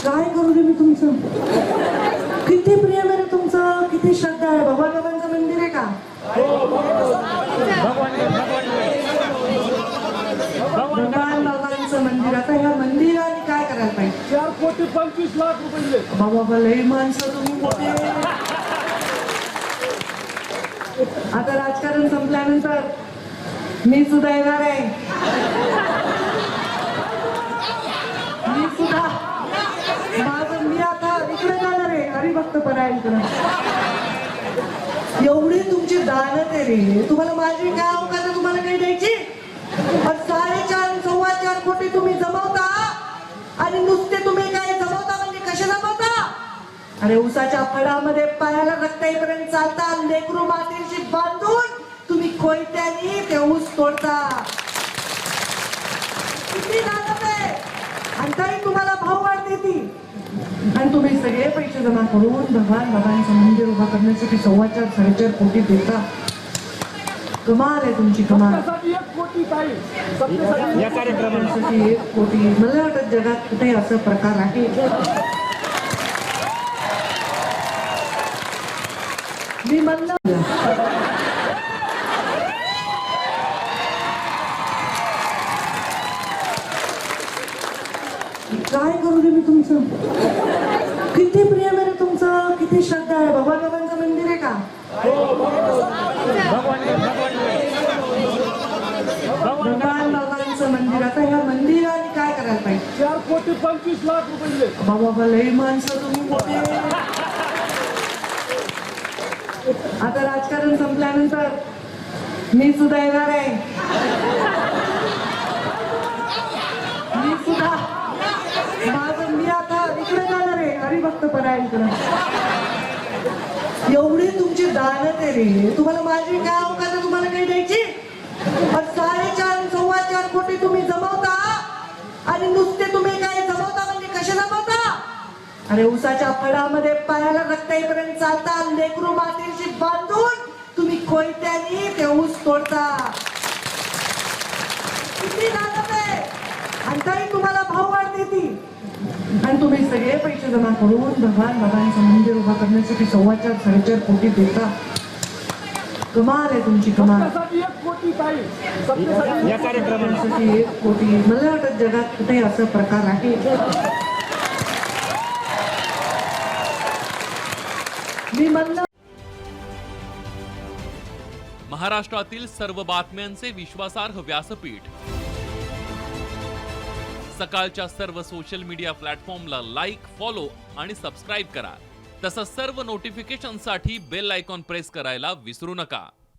काय करू दे मी तुमचं? किती प्रेम आहे रे तुमचं, किती श्रद्धा आहे. भगवानबाबांचं मंदिर आहे का? भगवान बाबांचं मंदिर. आता ह्या मंदिराने काय करायला पाहिजे? 4,25,00,000 रुपये. बाबा लई माणसं तुम्ही मोठे. आता राजकारण संपल्यानंतर मी सुद्धा येणार आहे. मी आता इकडे जाणार आहे हरिभक्त परायणकडे. एवढी तुमची दानत आहे रे. तुम्हाला माझी काय अवकाश आहे तुम्हाला काही द्यायची? 4.5 4.25 कोटी तुम्ही जमवता आणि नुसते तुम्ही काय जमवता म्हणजे कसे जमवता? अरे उसाच्या फळामध्ये पायाला रक्त येईपर्यंत चालता. लेकरू मातीशी बांधून तुम्ही कोयत्यानी ते ऊस तोडता. किती दानत आहे. आणि तरी तुम्हाला भाव वाढ देती. आणि तुम्ही सगळे पैसे जमा करून भगवान बाबांचं मंदिर उभा करण्यासाठी 4.25 4.5 कोटी देता. कमाल आहे तुमची, कमाल. 1 कोटी ताई. या कार्यक्रमासाठी 1 कोटी. मला वाटत जगात कुठे असा प्रकार आहे. मी म्हणलं काय करू दे मी तुमचं? किती प्रेम आहे रे तुमचं, किती श्रद्धा आहे. भगवानबाबांचं मंदिर आहे का? भगवान बाबांचं मंदिर. आता ह्या मंदिराने काय करायला पाहिजे? 4,25,00,000 रुपये. बाबा लई माणसं तुम्ही मोठे. आता राजकारण संपल्यानंतर मी सुद्धा येणार आहे. मी आता इकडे जाणार आहे हरिभक्त परायणकडे. एवढी तुमची दानत आहे रे. तुम्हाला माझी काय अवकाश आहे तुम्हाला काही द्यायची? 4.5 4.25 कोटी तुम्ही जमवता आणि नुसते तुम्ही काय जमवता म्हणजे कसे जमवता? अरे उसाच्या फळामध्ये पायाला रक्त येईपर्यंत चालता. लेकरू मातीशी बांधून तुम्ही कोयत्यानी ते ऊस तोडता. किती दानत आहे. आणि तरी तुम्हाला भाव वाढ देती. आणि तुम्ही सगळे पैसे जमा करून भगवान बाबांचं मंदिर उभा करण्यासाठी 4.25 4.5 कोटी देता. कमाल आहे तुमची, कमाल. 1 कोटी ताई. या कार्यक्रमासाठी 1 कोटी. मला वाटत जगात कुठे असा प्रकार आहे. मी म्हणलं महाराष्ट्रातील सर्व बातम्यांचे विश्वासार्ह व्यासपीठ. सकाळच्या सर्व सोशल मीडिया प्लॅटफॉर्मला लाईक, फॉलो आणि सबस्क्राईब करा. तसंच सर्व नोटिफिकेशनसाठी बेल आयकॉन प्रेस करायला विसरू नका.